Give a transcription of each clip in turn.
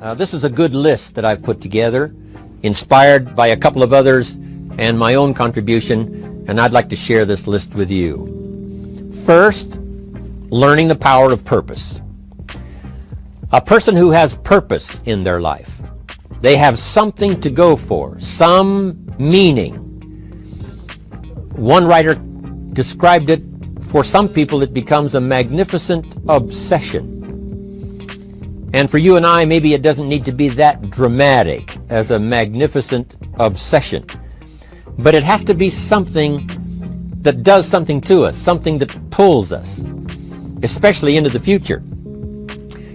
This is a good list that I've put together, inspired by a couple of others and my own contribution, and I'd like to share this list with you. First, learning the power of purpose. A person who has purpose in their life, they have something to go for, some meaning. One writer described it, for some people it becomes a magnificent obsession. And for you and I, maybe it doesn't need to be that dramatic as a magnificent obsession. But it has to be something that does something to us, something that pulls us, especially into the future.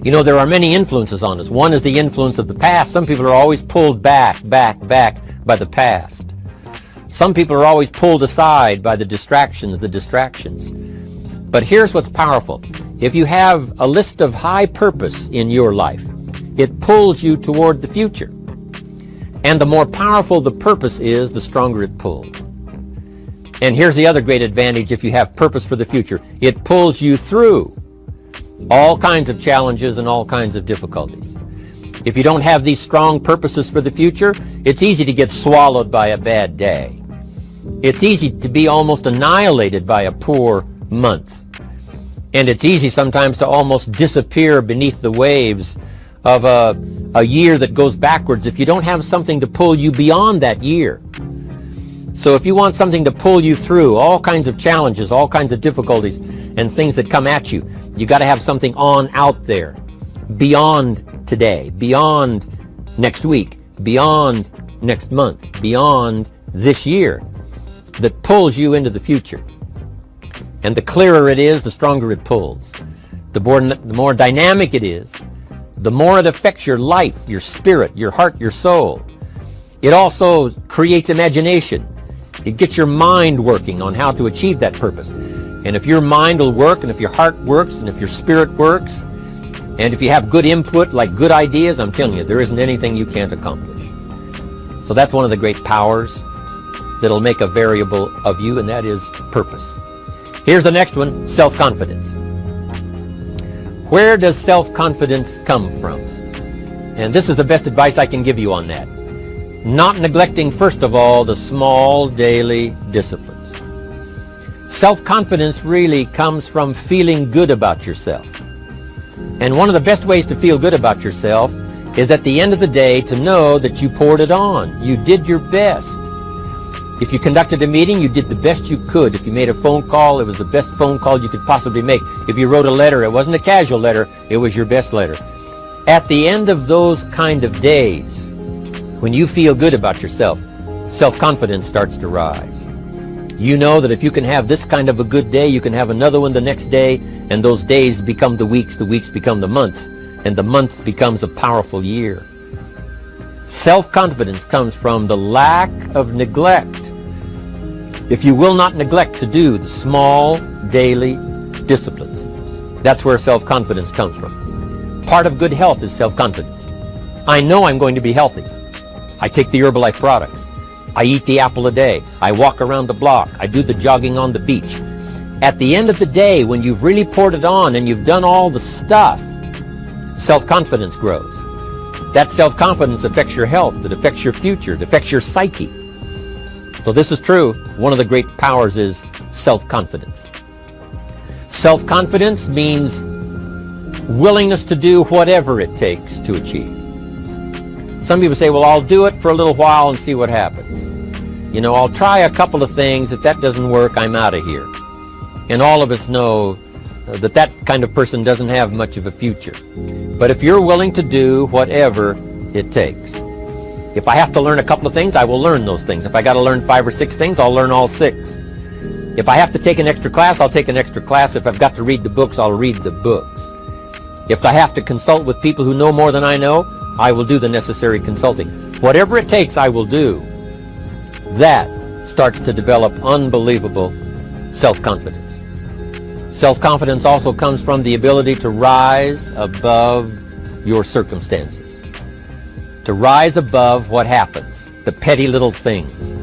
You know, there are many influences on us. One is the influence of the past. Some people are always pulled back by the past. Some people are always pulled aside by the distractions. But here's what's powerful. If you have a list of high purpose in your life, it pulls you toward the future. And the more powerful the purpose is, the stronger it pulls. And here's the other great advantage if you have purpose for the future. It pulls you through all kinds of challenges and all kinds of difficulties. If you don't have these strong purposes for the future, it's easy to get swallowed by a bad day. It's easy to be almost annihilated by a poor month. And it's easy sometimes to almost disappear beneath the waves of a year that goes backwards if you don't have something to pull you beyond that year. So if you want something to pull you through all kinds of challenges, all kinds of difficulties, and things that come at you, you got to have something on out there, beyond today, beyond next week, beyond next month, beyond this year, that pulls you into the future. And the clearer it is, the stronger it pulls. The more dynamic it is, the more it affects your life, your spirit, your heart, your soul. It also creates imagination. It gets your mind working on how to achieve that purpose. And if your mind will work, and if your heart works, and if your spirit works, and if you have good input, like good ideas, I'm telling you, there isn't anything you can't accomplish. So that's one of the great powers that'll make a variable of you, and that is purpose. Here's the next one, self-confidence. Where does self-confidence come from? And this is the best advice I can give you on that. Not neglecting, first of all, the small daily disciplines. Self-confidence really comes from feeling good about yourself. And one of the best ways to feel good about yourself is at the end of the day to know that you poured it on. You did your best. If you conducted a meeting, you did the best you could. If you made a phone call, it was the best phone call you could possibly make. If you wrote a letter, it wasn't a casual letter, it was your best letter. At the end of those kind of days, when you feel good about yourself, self-confidence starts to rise. You know that if you can have this kind of a good day, you can have another one the next day, and those days become the weeks become the months, and the month becomes a powerful year. Self-confidence comes from the lack of neglect. If you will not neglect to do the small daily disciplines, that's where self-confidence comes from. Part of good health is self-confidence. I know I'm going to be healthy. I take the Herbalife products. I eat the apple a day. I walk around the block. I do the jogging on the beach. At the end of the day, when you've really poured it on and you've done all the stuff, self-confidence grows. That self-confidence affects your health. It affects your future. It affects your psyche. So this is true. One of the great powers is self-confidence. Self-confidence means willingness to do whatever it takes to achieve. Some people say, well, I'll do it for a little while and see what happens. You know, I'll try a couple of things. If that doesn't work, I'm out of here. And all of us know that that kind of person doesn't have much of a future. But if you're willing to do whatever it takes, if I have to learn a couple of things, I will learn those things. If I got to learn 5 or 6 things, I'll learn all 6. If I have to take an extra class, I'll take an extra class. If I've got to read the books, I'll read the books. If I have to consult with people who know more than I know, I will do the necessary consulting. Whatever it takes, I will do. That starts to develop unbelievable self-confidence. Self-confidence also comes from the ability to rise above your circumstances. To rise above what happens, the petty little things,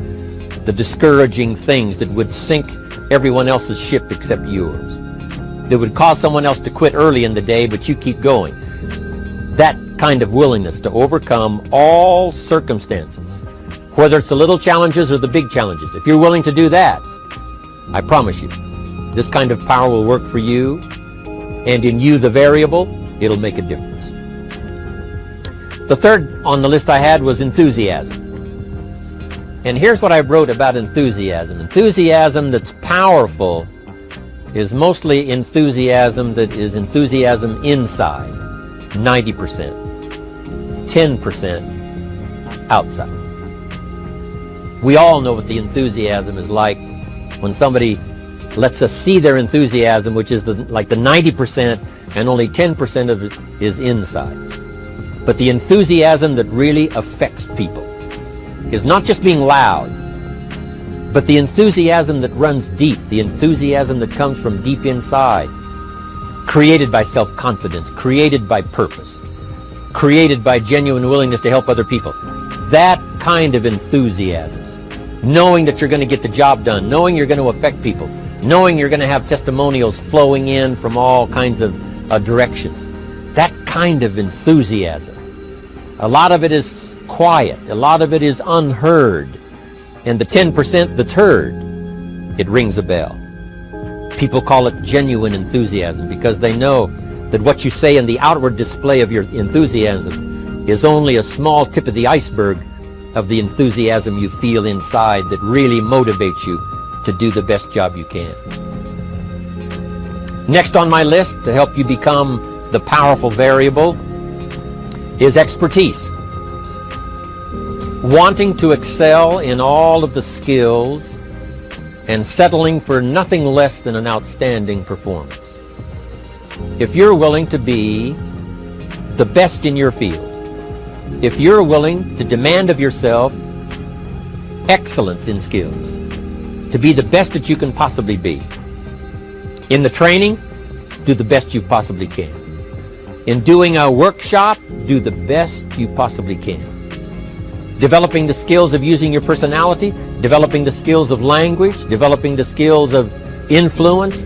the discouraging things that would sink everyone else's ship except yours, that would cause someone else to quit early in the day, but you keep going. that kind of willingness to overcome all circumstances, whether it's the little challenges or the big challenges. If you're willing to do that, I promise you, this kind of power will work for you, and in you, the variable, it'll make a difference. The third on the list I had was enthusiasm. And here's what I wrote about enthusiasm. Enthusiasm that's powerful is mostly enthusiasm that is enthusiasm inside, 90%, 10% outside. We all know what the enthusiasm is like when somebody lets us see their enthusiasm, which is like the 90%, and only 10% of it is inside. But the enthusiasm that really affects people is not just being loud, but the enthusiasm that runs deep, the enthusiasm that comes from deep inside, created by self-confidence, created by purpose, created by genuine willingness to help other people. That kind of enthusiasm, knowing that you're going to get the job done, knowing you're going to affect people, knowing you're going to have testimonials flowing in from all kinds of directions. That kind of enthusiasm. A lot of it is quiet. A lot of it is unheard. And the 10% that's heard, it rings a bell. People call it genuine enthusiasm because they know that what you say in the outward display of your enthusiasm is only a small tip of the iceberg of the enthusiasm you feel inside that really motivates you to do the best job you can. Next on my list to help you become the powerful variable is expertise. Wanting to excel in all of the skills and settling for nothing less than an outstanding performance. If you're willing to be the best in your field, if you're willing to demand of yourself excellence in skills, to be the best that you can possibly be. In the training, do the best you possibly can. In doing a workshop, do the best you possibly can. Developing the skills of using your personality, developing the skills of language, developing the skills of influence,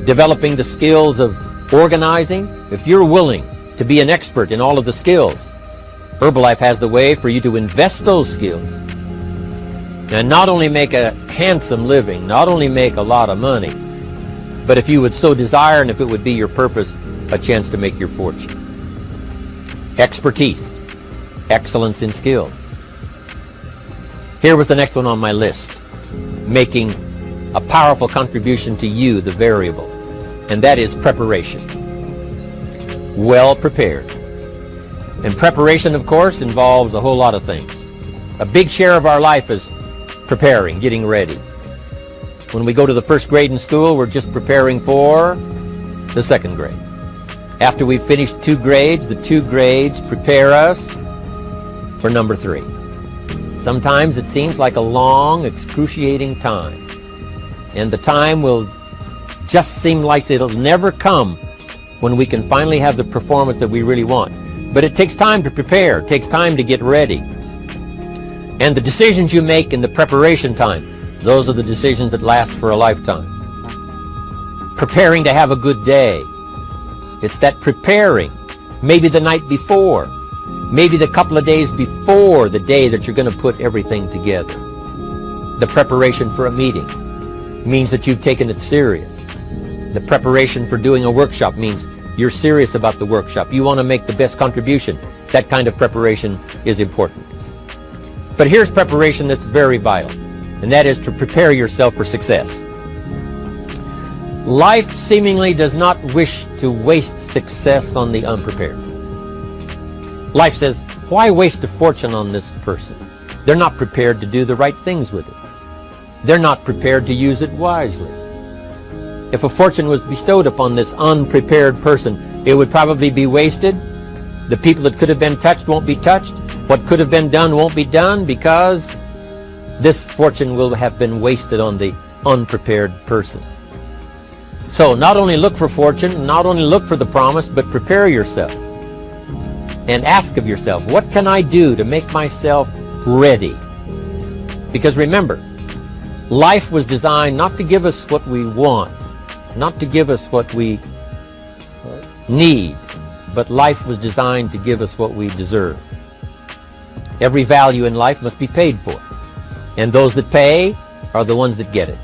developing the skills of organizing. If you're willing to be an expert in all of the skills, Herbalife has the way for you to invest those skills and not only make a handsome living, not only make a lot of money, but if you would so desire and if it would be your purpose, a chance to make your fortune. Expertise, excellence in skills. Here was the next one on my list, making a powerful contribution to you, the variable, and that is preparation. Well prepared. And preparation, of course, involves a whole lot of things. A big share of our life is preparing, getting ready. When we go to the first grade in school, we're just preparing for the second grade. After we've finished 2 grades, the 2 grades prepare us for number 3. Sometimes it seems like a long, excruciating time. And the time will just seem like it'll never come when we can finally have the performance that we really want. But it takes time to prepare, it takes time to get ready. And the decisions you make in the preparation time, those are the decisions that last for a lifetime. Preparing to have a good day. It's that preparing, maybe the night before, maybe the couple of days before the day that you're going to put everything together. The preparation for a meeting means that you've taken it serious. The preparation for doing a workshop means you're serious about the workshop. You want to make the best contribution. That kind of preparation is important. But here's preparation that's very vital, and that is to prepare yourself for success. Life seemingly does not wish to waste success on the unprepared. Life says, why waste a fortune on this person? They're not prepared to do the right things with it. They're not prepared to use it wisely. If a fortune was bestowed upon this unprepared person, it would probably be wasted. The people that could have been touched won't be touched. What could have been done won't be done because this fortune will have been wasted on the unprepared person. So not only look for fortune, not only look for the promise, but prepare yourself and ask of yourself, what can I do to make myself ready? Because remember, life was designed not to give us what we want, not to give us what we need, but life was designed to give us what we deserve. Every value in life must be paid for, and those that pay are the ones that get it.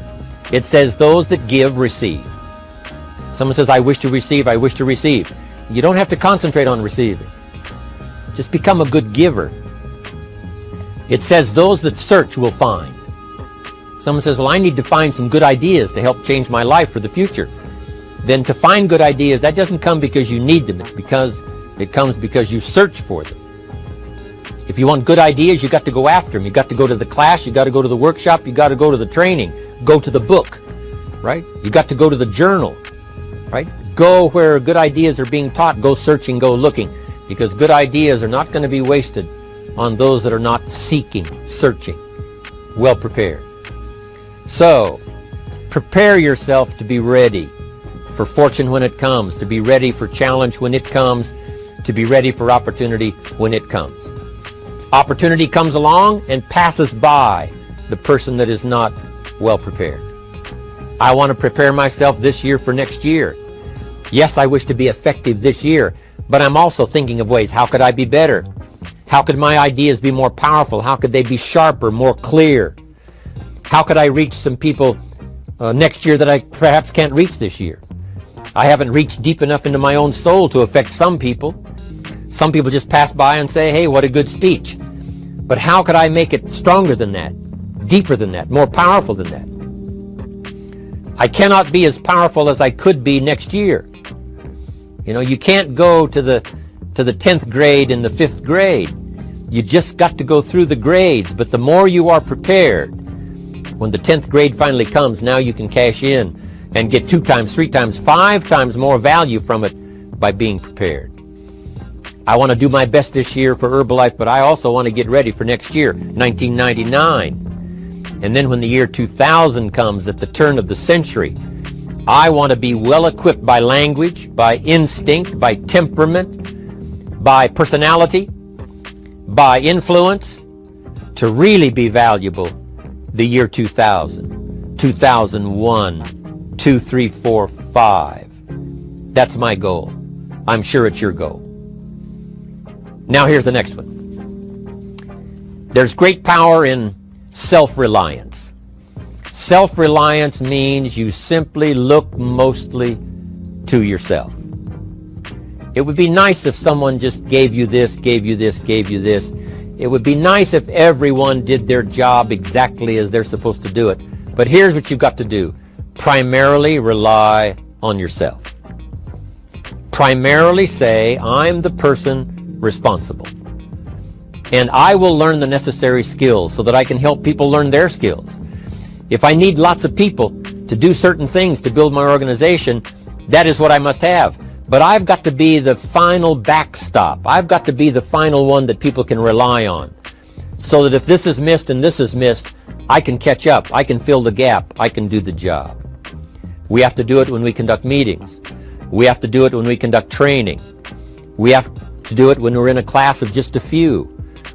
It says those that give receive. Someone says, I wish to receive, I wish to receive. You don't have to concentrate on receiving. Just become a good giver. It says those that search will find. Someone says, well, I need to find some good ideas to help change my life for the future. Then to find good ideas, that doesn't come because you need them. It comes because you search for them. If you want good ideas, you got to go after them. You got to go to the class, you got to go to the workshop, you got to go to the training, go to the book, right? You got to go to the journal, right? Go where good ideas are being taught. Go searching, go looking, because good ideas are not going to be wasted on those that are not seeking, searching, well prepared. So, prepare yourself to be ready for fortune when it comes, to be ready for challenge when it comes, to be ready for opportunity when it comes. Opportunity comes along and passes by the person that is not well prepared. I want to prepare myself this year for next year. Yes, I wish to be effective this year, but I'm also thinking of ways, how could I be better? How could my ideas be more powerful? How could they be sharper, more clear? How could I reach some people next year that I perhaps can't reach this year? I haven't reached deep enough into my own soul to affect some people. Some people just pass by and say, hey, what a good speech. But how could I make it stronger than that, deeper than that, more powerful than that? I cannot be as powerful as I could be next year. You know, you can't go to the 10th grade in the 5th grade. You just got to go through the grades. But the more you are prepared, when the 10th grade finally comes, now you can cash in and get 2 times, 3 times, 5 times more value from it by being prepared. I want to do my best this year for Herbalife, but I also want to get ready for next year, 1999. And then when the year 2000 comes, at the turn of the century, I want to be well equipped by language, by instinct, by temperament, by personality, by influence, to really be valuable the year 2000, 2001, 2, 3, 4, 5. That's my goal. I'm sure it's your goal. Now here's the next one. There's great power in self-reliance. Self-reliance means you simply look mostly to yourself. It would be nice if someone just gave you this, gave you this, gave you this. It would be nice if everyone did their job exactly as they're supposed to do it. But here's what you've got to do. Primarily rely on yourself. Primarily say, I'm the person responsible. And I will learn the necessary skills so that I can help people learn their skills. If I need lots of people to do certain things to build my organization, that is what I must have. But I've got to be the final backstop. I've got to be the final one that people can rely on. So that if this is missed and this is missed, I can catch up. I can fill the gap. I can do the job. We have to do it when we conduct meetings. We have to do it when we conduct training. We have to do it when we're in a class of just a few.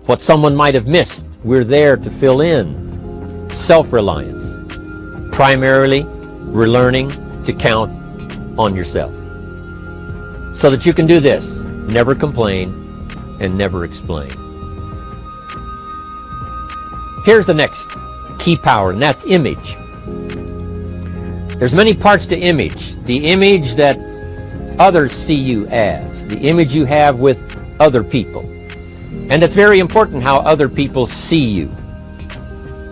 What someone might have missed, we're there to fill in. Self-reliance. Primarily, we're learning to count on yourself. So that you can do this, never complain and never explain. Here's the next key power, and that's image. There's many parts to image. The image that others see you as, the image you have with other people. And it's very important how other people see you.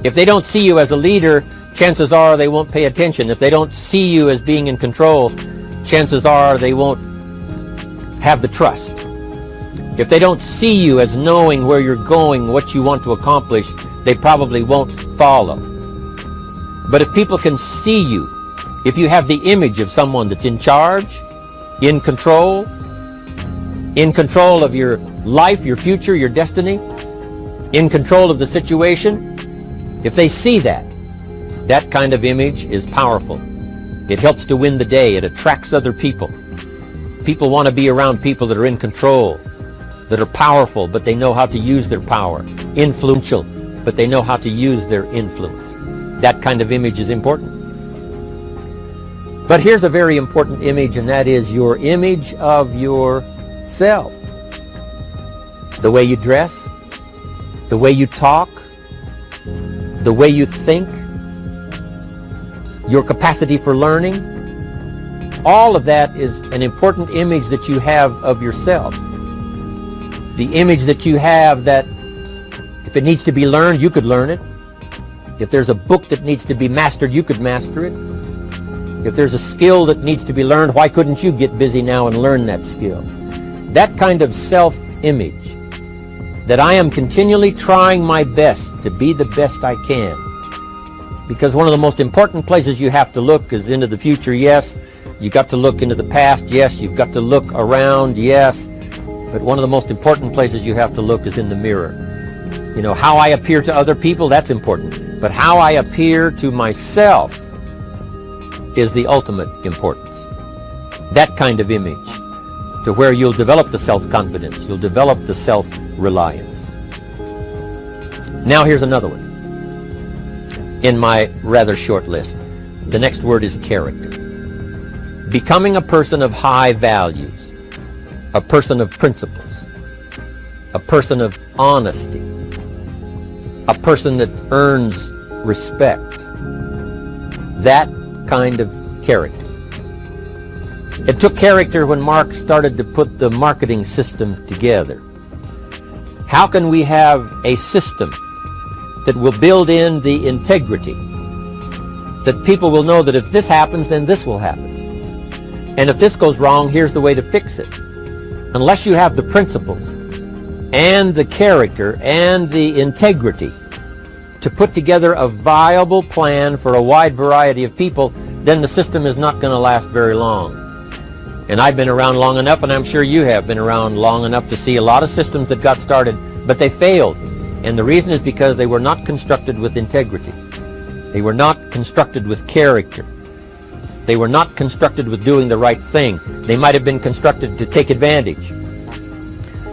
If they don't see you as a leader, chances are they won't pay attention. If they don't see you as being in control, chances are they won't have the trust. If they don't see you as knowing where you're going, what you want to accomplish, they probably won't follow. But if people can see you, if you have the image of someone that's in charge, in control of your life, your future, your destiny, in control of the situation, if they see that, that kind of image is powerful. It helps to win the day. It attracts other people. People want to be around people that are in control, that are powerful, but they know how to use their power. Influential, but they know how to use their influence. That kind of image is important. But here's a very important image, and that is your image of your self. The way you dress, the way you talk, the way you think, your capacity for learning, all of that is an important image that you have of yourself. The image that you have that if it needs to be learned, you could learn it. If there's a book that needs to be mastered, you could master it. If there's a skill that needs to be learned, why couldn't you get busy now and learn that skill? That kind of self-image, that I am continually trying my best to be the best I can. Because one of the most important places you have to look is into the future, yes. You've got to look into the past, yes. You've got to look around, yes. But one of the most important places you have to look is in the mirror. You know, how I appear to other people, that's important. But how I appear to myself is the ultimate importance. That kind of image, to where you'll develop the self-confidence, you'll develop the self-reliance. Now here's another one in my rather short list. The next word is character. Becoming a person of high values, a person of principles, a person of honesty, a person that earns respect. That kind of character. It took character when Mark started to put the marketing system together. How can we have a system that will build in the integrity, that people will know that if this happens, then this will happen. And if this goes wrong, here's the way to fix it. Unless you have the principles and the character and the integrity to put together a viable plan for a wide variety of people, then the system is not going to last very long. And I've been around long enough, and I'm sure you have been around long enough to see a lot of systems that got started, but they failed. And the reason is because they were not constructed with integrity. They were not constructed with character. They were not constructed with doing the right thing. They might have been constructed to take advantage.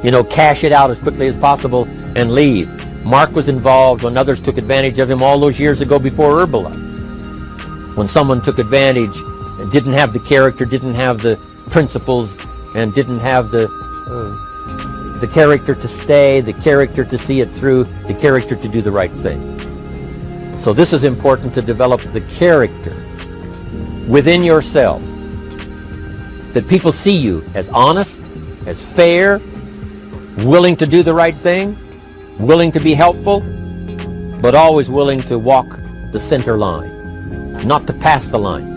You know, cash it out as quickly as possible and leave. Mark was involved when others took advantage of him all those years ago before Herbalife. When someone took advantage and didn't have the character, didn't have the principles, and didn't have the character to stay, the character to see it through, the character to do the right thing. So this is important, to develop the character within yourself, that people see you as honest, as fair, willing to do the right thing, willing to be helpful, but always willing to walk the center line, not to pass the line.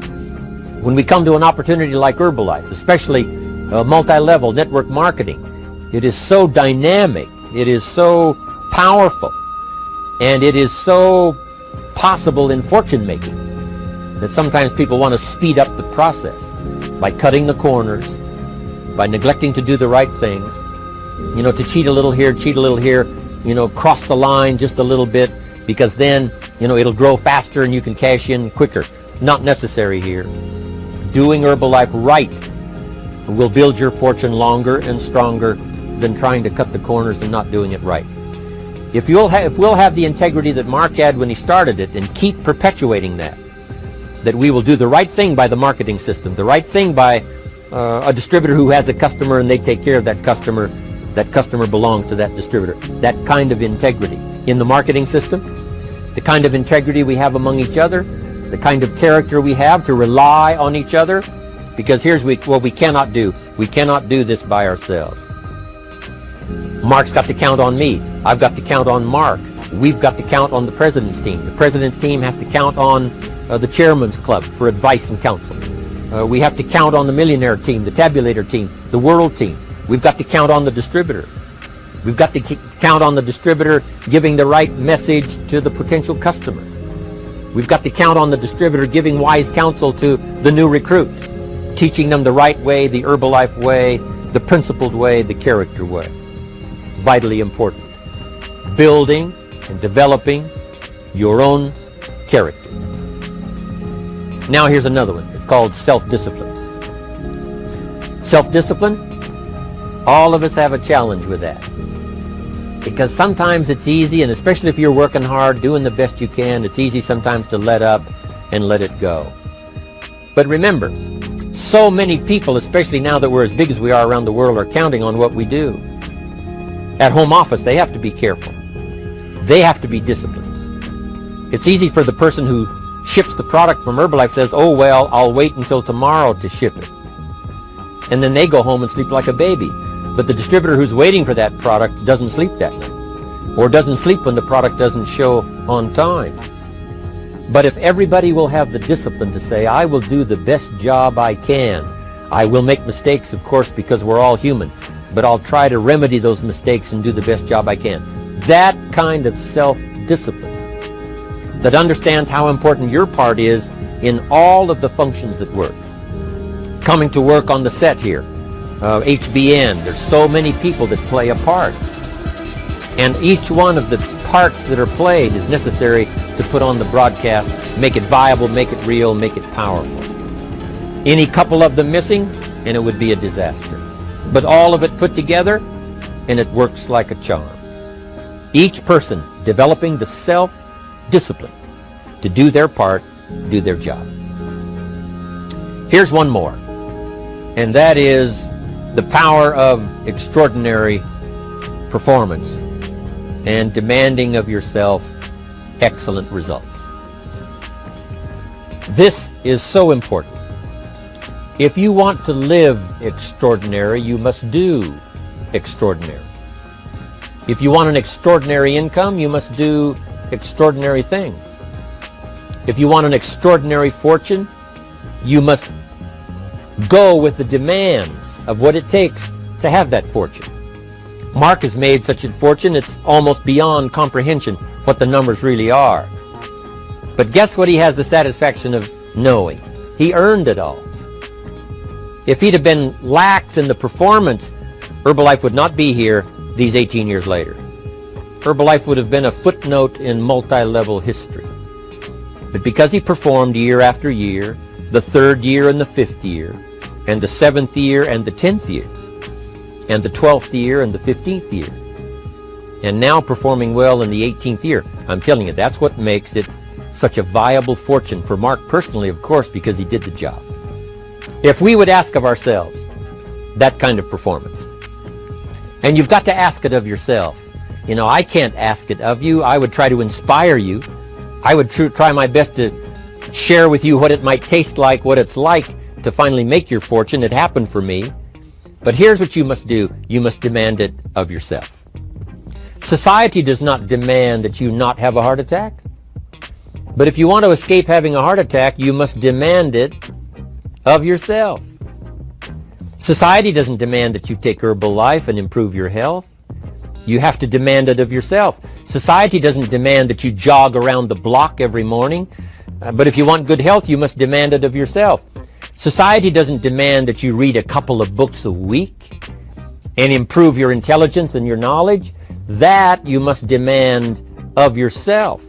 When we come to an opportunity like Herbalife, especially multi-level network marketing, it is so dynamic, it is so powerful, and it is so possible in fortune making that sometimes people want to speed up the process by cutting the corners, by neglecting to do the right things, you know, to cheat a little here, you know, cross the line just a little bit, because then, you know, it'll grow faster and you can cash in quicker. Not necessary here. Doing Herbalife right will build your fortune longer and stronger than trying to cut the corners and not doing it right. If we'll have the integrity that Mark had when he started it, and keep perpetuating that we will do the right thing by the marketing system, the right thing by a distributor who has a customer and they take care of that customer belongs to that distributor. That kind of integrity in the marketing system, the kind of integrity we have among each other, the kind of character we have to rely on each other, because here's what we cannot do. We cannot do this by ourselves. Mark's got to count on me. I've got to count on Mark. We've got to count on the president's team. The president's team has to count on the chairman's club for advice and counsel. We have to count on the millionaire team, the tabulator team, the world team. We've got to count on the distributor. We've got to count on the distributor giving the right message to the potential customer. We've got to count on the distributor giving wise counsel to the new recruit, teaching them the right way, the Herbalife way, the principled way, the character way. Vitally important. Building and developing your own character. Now here's another one. It's called self-discipline. Self-discipline, all of us have a challenge with that. Because sometimes it's easy, and especially if you're working hard, doing the best you can, it's easy sometimes to let up and let it go. But remember, So many people, especially now that we're as big as we are around the world, are counting on what we do. At home office, they have to be careful. They have to be disciplined. It's easy for the person who ships the product from Herbalife says, oh, well, I'll wait until tomorrow to ship it. And then they go home and sleep like a baby. But the distributor who's waiting for that product doesn't sleep that night, or doesn't sleep when the product doesn't show on time. But if everybody will have the discipline to say, I will do the best job I can. I will make mistakes, of course, because we're all human, but I'll try to remedy those mistakes and do the best job I can. That kind of self-discipline that understands how important your part is in all of the functions that work. Coming to work on the set here, HBN, there's so many people that play a part. And each one of the parts that are played is necessary to put on the broadcast, make it viable, make it real, make it powerful. Any couple of them missing, and it would be a disaster. But all of it put together, and it works like a charm. Each person developing the self-discipline to do their part, do their job. Here's one more, and that is the power of extraordinary performance and demanding of yourself excellent results. This is so important. If you want to live extraordinary, you must do extraordinary. If you want an extraordinary income, you must do extraordinary things. If you want an extraordinary fortune, you must go with the demands of what it takes to have that fortune. Mark has made such a fortune, it's almost beyond comprehension what the numbers really are. But guess what he has the satisfaction of knowing? He earned it all. If he'd have been lax in the performance, Herbalife would not be here these 18 years later. Herbalife would have been a footnote in multi-level history. But because he performed year after year, the 3rd year and the 5th year, and the 7th year and the 10th year, and the 12th year and the 15th year, and now performing well in the 18th year, I'm telling you, that's what makes it such a viable fortune for Mark personally, of course, because he did the job. If we would ask of ourselves that kind of performance, and you've got to ask it of yourself. You know, I can't ask it of you. I would try to inspire you. I would try my best to share with you what it might taste like, what it's like to finally make your fortune. It happened for me. But here's what you must do. You must demand it of yourself. Society does not demand that you not have a heart attack. But if you want to escape having a heart attack, you must demand it of yourself. Society doesn't demand that you take Herbalife and improve your health. You have to demand it of yourself. Society doesn't demand that you jog around the block every morning. But if you want good health, you must demand it of yourself. Society doesn't demand that you read a couple of books a week and improve your intelligence and your knowledge. That you must demand of yourself.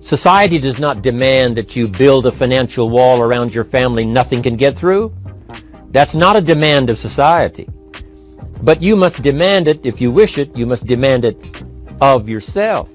Society does not demand that you build a financial wall around your family nothing can get through. That's not a demand of society. But you must demand it. If you wish it, you must demand it of yourself.